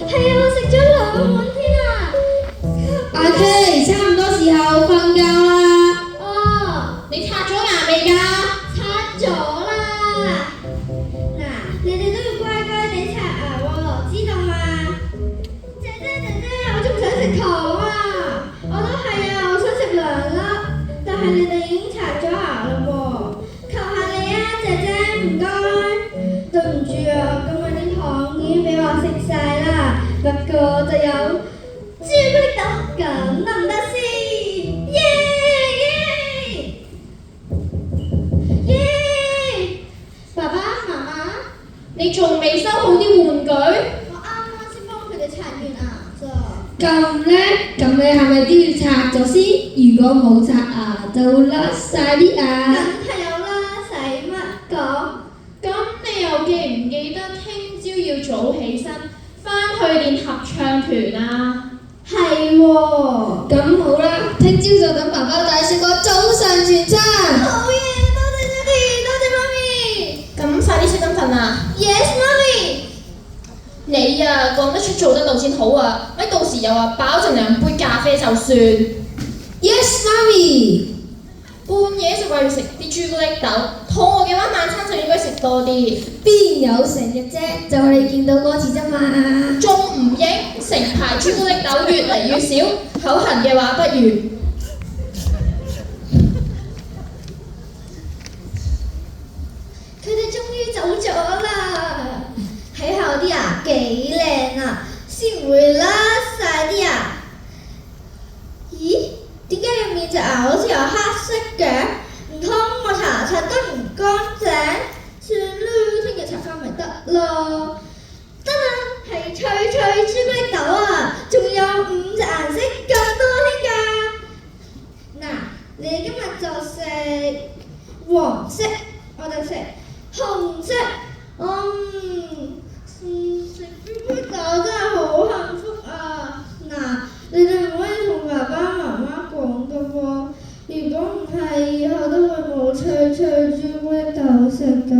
係啊，我食咗2碗添啊！阿 K， 差唔多時候瞓覺啦。哦，你刷咗牙未㗎？刷咗啦。嗱，你哋都要乖乖地刷牙喎，知道嘛？姐姐，我仲想食糖啊！我都係啊，我想食2粒，但係你哋已經刷咗牙啦喎。求下你啊，姐姐，唔該。對唔住啊，今日啲糖已經俾我食晒啦，不過就有朱古力豆，咁得唔得先？耶耶耶！爸爸媽媽，你仲未收好啲玩具？我啱啱先幫佢哋刷完牙咋。咁叻，咁你係咪都要刷咗先？如果冇刷牙，就甩晒啲牙。梗係有啦，使乜講？咁你又記唔記得聽朝要早起身，返去練合唱團啊？係喎。咁好啦，聽朝就等爸爸帶食個早上全餐。好嘢，多謝爹哋，多謝媽咪。咁快啲熄燈瞓啊！ Yes，媽咪。你啊，講得出做得到先好啊！咪到時又話飽就兩杯咖啡就算。Yes，媽咪。半夜就話要食啲朱古力豆，肚餓嘅話晚餐就應該食多啲。邊有成日啫？就係你見到嗰次啫嘛。仲唔應？成排朱古力豆越嚟越少，口痕嘅話不如。佢哋終於走咗啦，睇下我啲牙幾靚啊，先唔會甩晒啲牙。咦？點解入面隻牙好似有黑色嘅？唔通我刷得唔乾淨？算啦，聽日刷翻咪得咯。得啦，係脆脆朱古力豆啊，仲有5隻顏色咁多添㗎。嗱，你今日就食黃色，我就食紅色。食朱古力豆真係好幸福啊！嗱，你哋唔可以同爸爸媽媽講㗎喎，如果唔係，以後都會冇脆脆朱古力豆食㗎。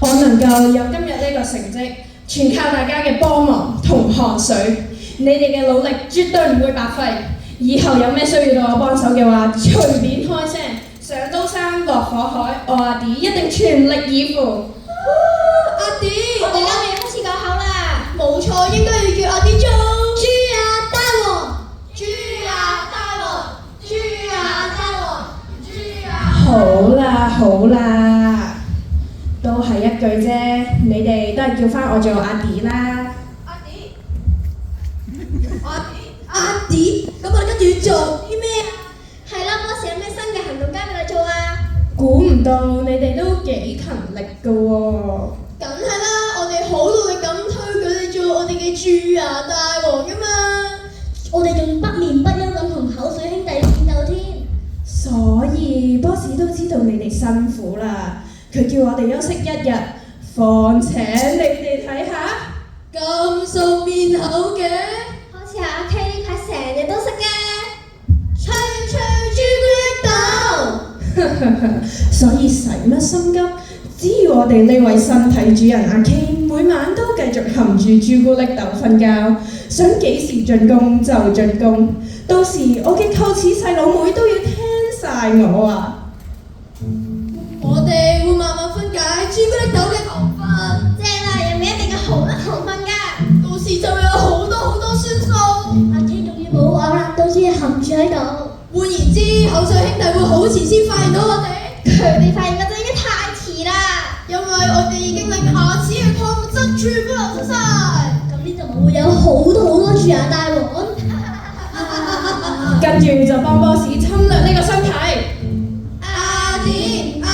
我能夠有今日呢個成績，全靠大家嘅幫忙同汗水。你哋嘅努力絕對唔會白費。以後有咩需要到我幫手嘅話，隨便開聲，上刀山落火海，我阿 D 一定全力以赴。阿 D， 我哋啱啱開始講口啦，冇錯，應該要叫阿 D 做豬牙大王，豬牙大王，豬牙大王，豬牙。好啦好啦，都係一句啫，你哋都係叫翻我做阿 D 啦。阿 D， 咁我哋跟住要做啲咩啊？係啦，boss有咩新嘅行動交俾你做啊？估唔到你哋都幾勤力㗎喎。梗係啦，我哋好努力咁推佢哋做我哋嘅豬牙大王㗎嘛。我哋仲不眠不休咁同口水兄弟戰鬥添。所以 boss 都知道你哋辛苦啦，佢叫我哋休息1日，況且你哋睇下，咁熟面口嘅，好似阿 K 呢排成日都食嘅脆脆朱古力豆。所以使乜心急？只要我哋呢位身體主人阿 K 每晚都繼續含住朱古力豆瞓覺，想幾時進攻就進攻，到時我嘅扣齒細佬妹都要聽晒我啊！我哋會慢慢分解朱古力豆嘅糖分，正啦，入面一定有好多糖分㗎。到時就有好多酸素。阿 K 仲要冇嘔啦，到時含住喺度。換言之，口水兄弟會好遲先發現到我哋。佢哋發現嗰陣已經太遲啦，因為我哋已經令下次嘅礦物質全部流出晒。咁呢度咪會有好多蛀牙大王。跟住就幫 boss 侵略呢個身體。阿迪阿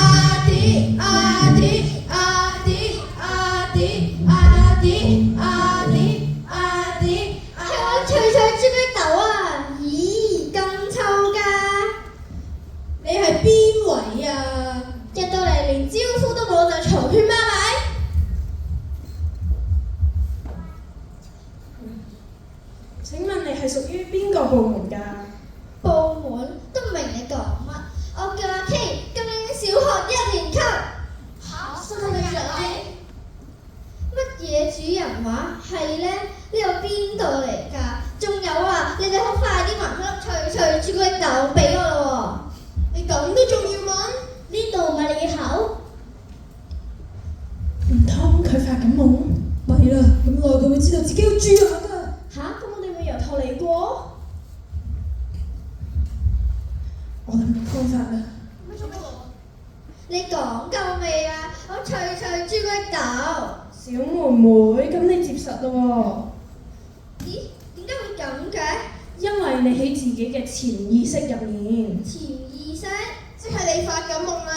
迪阿迪阿迪阿迪阿迪阿迪阿迪脆脆朱古力豆啊！咦，咁臭㗎！你係邊位啊？入到嚟連招呼都冇就嘈喧巴閉。請問你係屬於邊個部門㗎？部門都唔明你講乜。我叫阿 K，今年小學1年級。嚇，新嘅仔。乜嘢主人話？係咧，呢度邊度嚟㗎？仲有啊，你哋好快啲還翻粒脆脆朱古力豆俾我咯喎！你咁都仲要問？呢度唔係你口。唔通佢發緊夢？咪啦，咁耐佢會知道自己要蛀牙㗎。嚇，咁我哋咪由頭嚟過？我諗到方法啦！你講夠未啊？我脆脆朱古力豆。小妹妹，咁你接實咯咦？點解會咁嘅？因為你喺自己嘅潛意識入面。潛意識？即係你發緊夢啦。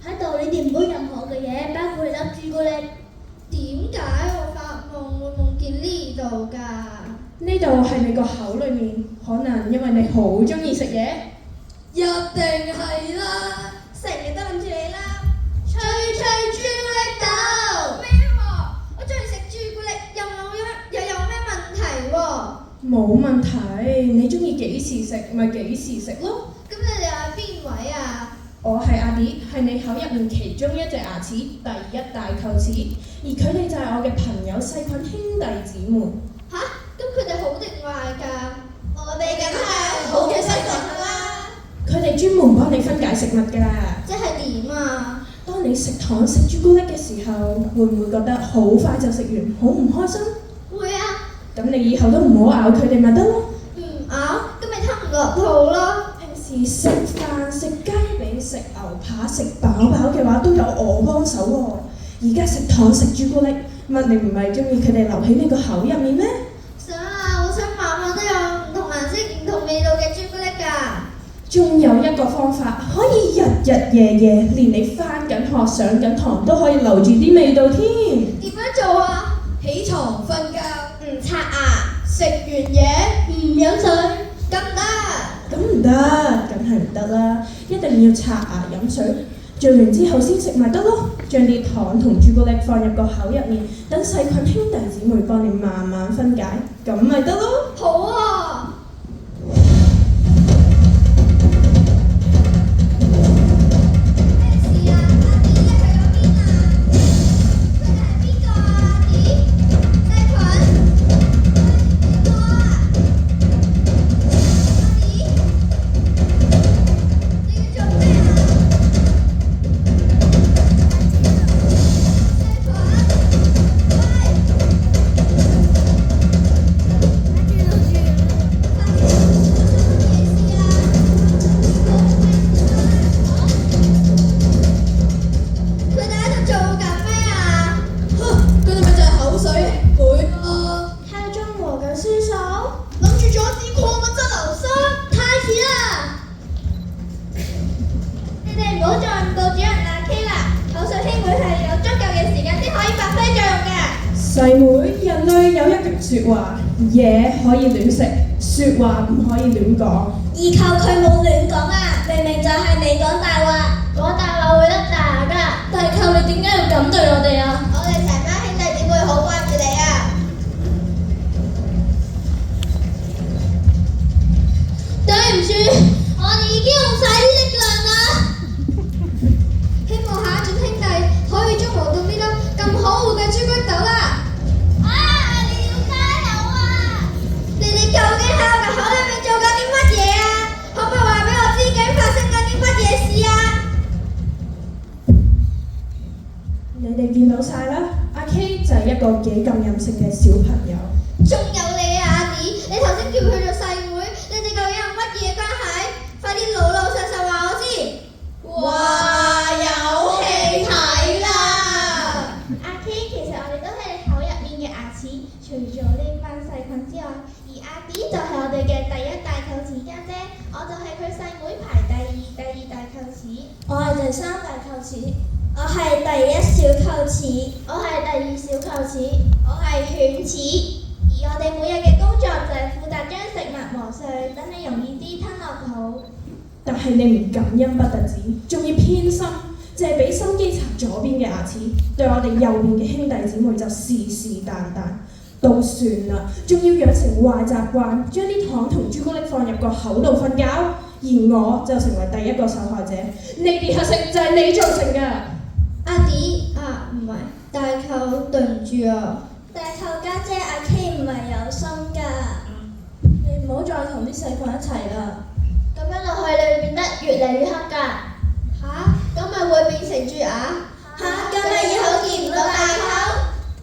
喺度你掂唔到任何嘅嘢，包括你粒朱古力。點解我發夢會夢見呢度㗎？呢度係你個口裏面，可能因為你好中意食嘢。一定係啦，成日都諗住你啦。脆脆朱古力豆。咩喎？我中意食朱古力，又有咩問題喎？冇問題，你中意幾時食咪幾時食咯。咁你哋係邊位啊？我係阿迪，係你口入面其中一隻牙齒第一大臼齒，而佢哋就係我嘅朋友細菌兄弟姊妹。吓？咁佢哋好定壞㗎？我哋梗係好嘅細菌啦。佢哋專門幫你分解食物㗎。即係點啊？當你食糖食朱古力嘅時候，會唔會覺得好快就食完，好唔開心？會啊。咁你以後都唔好咬佢哋咪得咯。唔咬，咁咪吞唔落肚咯。平時食飯食雞髀食牛扒食飽飽嘅話，都有我幫手喎。而家食糖食朱古力，乜你唔係中意佢哋留喺你個口入面咩？想啊，我想晚晚都有唔同顏色、唔同味道嘅朱古力㗎。仲有一個方法，可以日日夜夜，連你翻緊學上緊堂都可以留住啲味道添。點樣做啊？起床瞓覺，唔刷牙，食完嘢唔飲水，咁唔得。咁唔得，梗係唔得啦！一定要刷牙飲水，做完之後先食咪得咯。將啲糖同朱古力放入個口入面，等細菌兄弟姊妹幫你慢慢分解，咁咪得咯。好啊。咩事啊？阿迪去咗邊啊？佢哋係邊個啊？阿迪？細菌？邊個啊？阿迪？你要做咩啊？佢哋喺度做緊咩啊？佢哋咪就係口水兄妹咯，喺度中和緊輸數，諗住阻止礦物質流失。太遲啦！你哋唔好再誤導主人阿 K 啦，口水兄妹係有足夠嘅時間先可以發揮作用嘅。細妹，人類有一句説話，嘢可以亂食，説話唔可以亂講。而求佢冇亂講啊，明明就係你講大話，講大話會得大㗎。大舅，你點解要咁對我哋啊？我哋成班兄弟姊妹好掛住你啊！對唔住，我哋已經用晒啲力量啦。希望下一轉兄弟可以捉摸到呢粒咁可惡嘅朱古力豆啦！你要加油啊！你哋究竟喺我嘅口裏面做緊啲乜嘢啊？可唔可以話俾我知究竟發生緊啲乜嘢事啊？你哋見到晒啦，阿 K 就係一個幾咁任性嘅小朋友。仲有你啊，阿 D，你頭先叫佢做細妹，你哋究竟有乜嘢關係？快啲老老實實話我知！哇，有戲睇啦！阿 K， 其實我哋都係你口入面嘅牙齒，除咗呢班細菌之外，而阿 D 就係我哋嘅第一大臼齒家姐，我就係佢細妹排第二大臼齒，我係第三大臼齒，我係第一小臼齒，我係第二小臼齒，我係犬齒。而我哋每日嘅工作就係負責將食物磨碎，等你容易啲吞落肚。但係你唔感恩不特止，仲要偏心，淨係俾心機搽左邊嘅牙齒，對我哋右邊嘅兄弟姊妹就是是但但。都算啦，仲要養成壞習慣，將啲糖同朱古力放入個口度瞓覺，而我就成為第一個受害者。呢啲黑色就係你造成㗎。阿 D 啊，唔係大舅，對唔住啊！大舅家姐阿 K 唔係有心㗎，你唔好再同啲細菌一齊啦。咁樣落去你會變得越嚟越黑㗎。咁咪會變成蛀牙？咁咪以後見唔到大舅。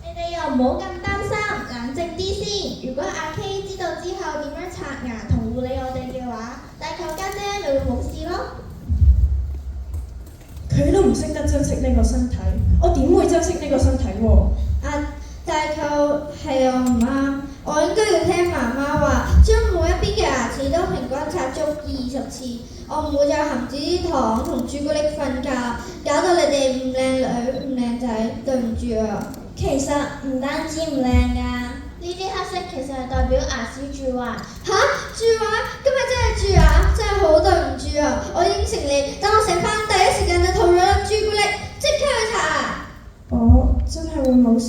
你哋又唔好咁擔心，冷靜啲先。如果阿 K 知道之後點樣刷牙同護理我哋嘅話，大舅家姐咪會冇事咯。佢都唔識得珍惜呢個身體，我點會珍惜呢個身體喎？大舅係我唔啱，我應該要聽媽媽話，將每一邊嘅牙齒都平均刷足20次。我唔會再含住啲糖同朱古力瞓覺，搞到你哋唔靚女唔靚仔，對唔住啊！其實唔單止唔靚㗎，呢啲黑色其實係代表牙齒蛀壞。蛀牙？今日真係蛀牙，真係好對唔住啊！我應承你，等我醒翻第一時間就吐咗粒朱古力，即刻去搽。我真係會冇事，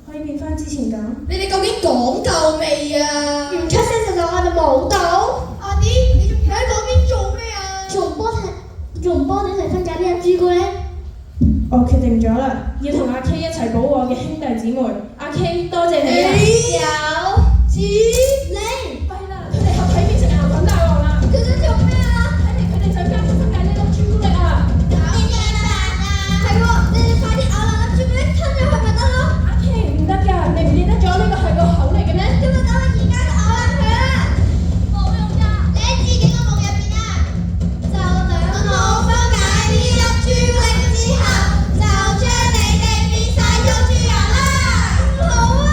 可以變翻之前咁。你哋究竟講夠未啊？唔出聲就當我哋冇到。阿 D， 你仲企喺嗰邊做咩啊？仲唔幫你一齊分解呢粒朱古力？我決定咗啦，要同阿 K 一齊保護我嘅兄弟姊妹。阿 K， 多謝你啊！有指令。弊啦，佢哋合體變成牛粉大王啦！佢想做咩啊？睇嚟佢哋想加速分解呢粒朱古力啊！係喎，你哋快啲咬爛粒朱古力吞咗佢咪得咯！阿 K 唔得㗎，你唔記得咗呢個係個口嚟嘅咩？咁就等我而家就咬爛佢啦！冇用㗎，你喺自己個夢入邊啊！就等我分解呢粒朱古力之後，就將你哋變晒做豬油啦！好啊！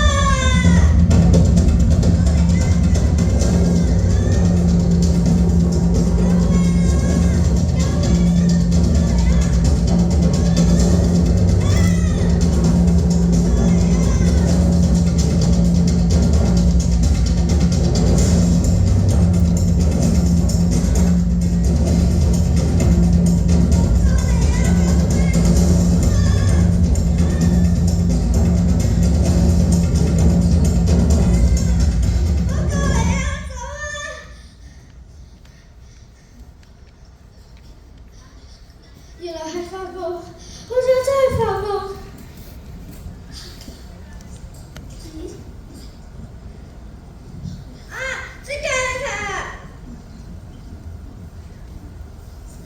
原來係發夢，好似我真係發夢。即刻去搽！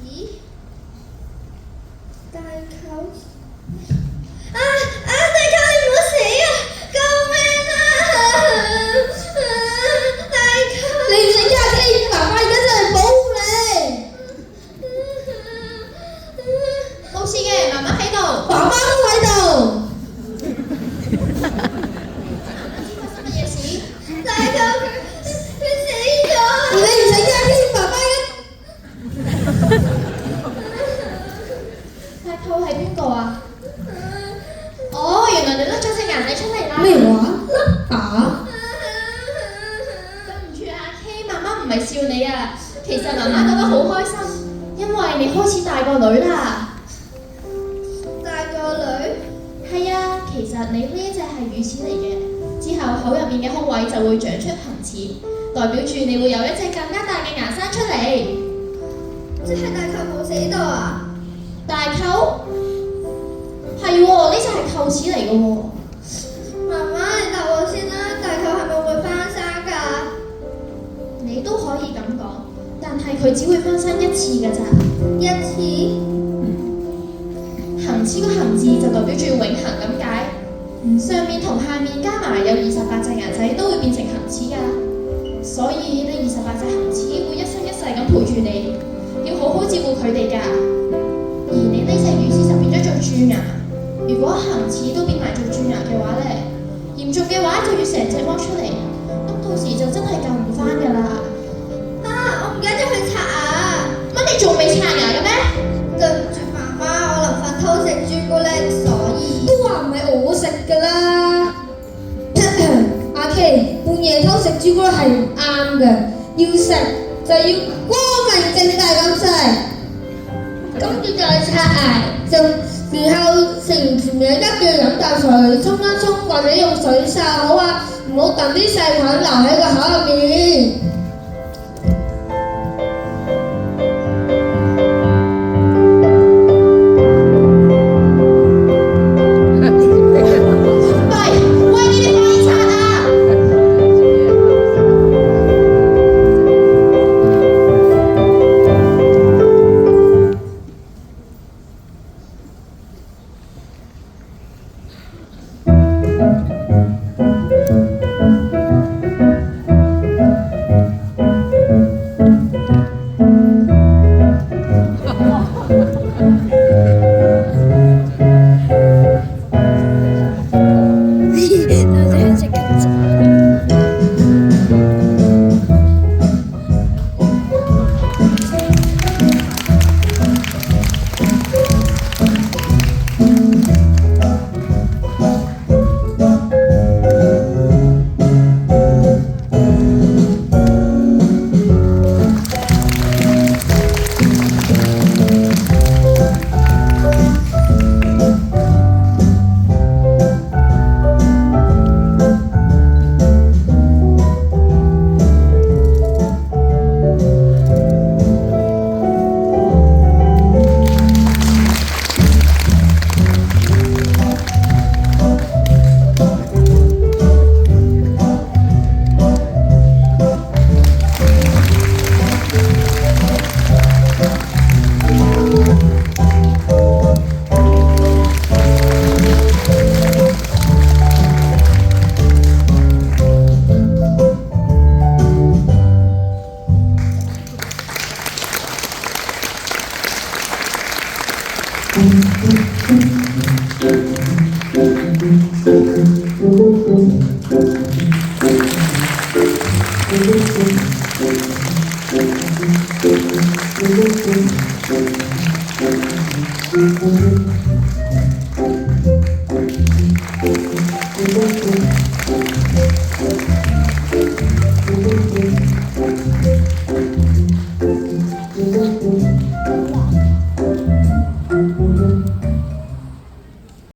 咦？大舅？大舅你唔好死啊！救命啊！大舅，你唔使加機，爸爸而家就嚟保護你。冇事嘅，媽媽喺度，爸爸都喺度。發生乜嘢事？大舅佢死咗。你唔使加機，爸爸大舅係邊個啊？哦，原來你甩咗隻牙仔出嚟啦。咩話？甩牙？對唔住阿 K，媽媽唔係笑你啊，其實媽媽覺得好開心，因為你開始大個女啦。大呢一隻係乳齒嚟嘅，之後口入面嘅空位就會長出恆齒，代表住你會有一隻更加大嘅牙生出嚟。即係大舅冇死到啊！大舅？係喎，呢隻係臼齒嚟嘅喎。媽媽，你答我先啦，大舅係咪會翻生㗎？你都可以咁講，但係佢只會翻生一次㗎咋。一次？恆齒個恆字就代表住永恆咁解，上面同下面加埋有28隻牙仔都會變成恆齒㗎，所以呢28隻恆齒會一生一世咁陪住你，要好好照顧佢哋㗎。而你呢隻乳齒就變咗做蛀牙，如果恆齒都變埋做蛀牙嘅話咧，嚴重嘅話就要成隻剝出嚟，咁到時就真係救唔返㗎啦。啊！我唔記得咗去刷牙。乜你仲未刷牙嘅咩？對唔住媽媽，我臨瞓偷食朱古力，所以都話唔係我食㗎啦。阿 K， 半夜偷食朱古力係唔啱嘅，要食就要光明正大咁食。跟住再刷牙，然後食完甜嘢一定要飲啖水，沖一沖或者用水漱好啊，唔好等啲細菌留喺個口入面。Thank you.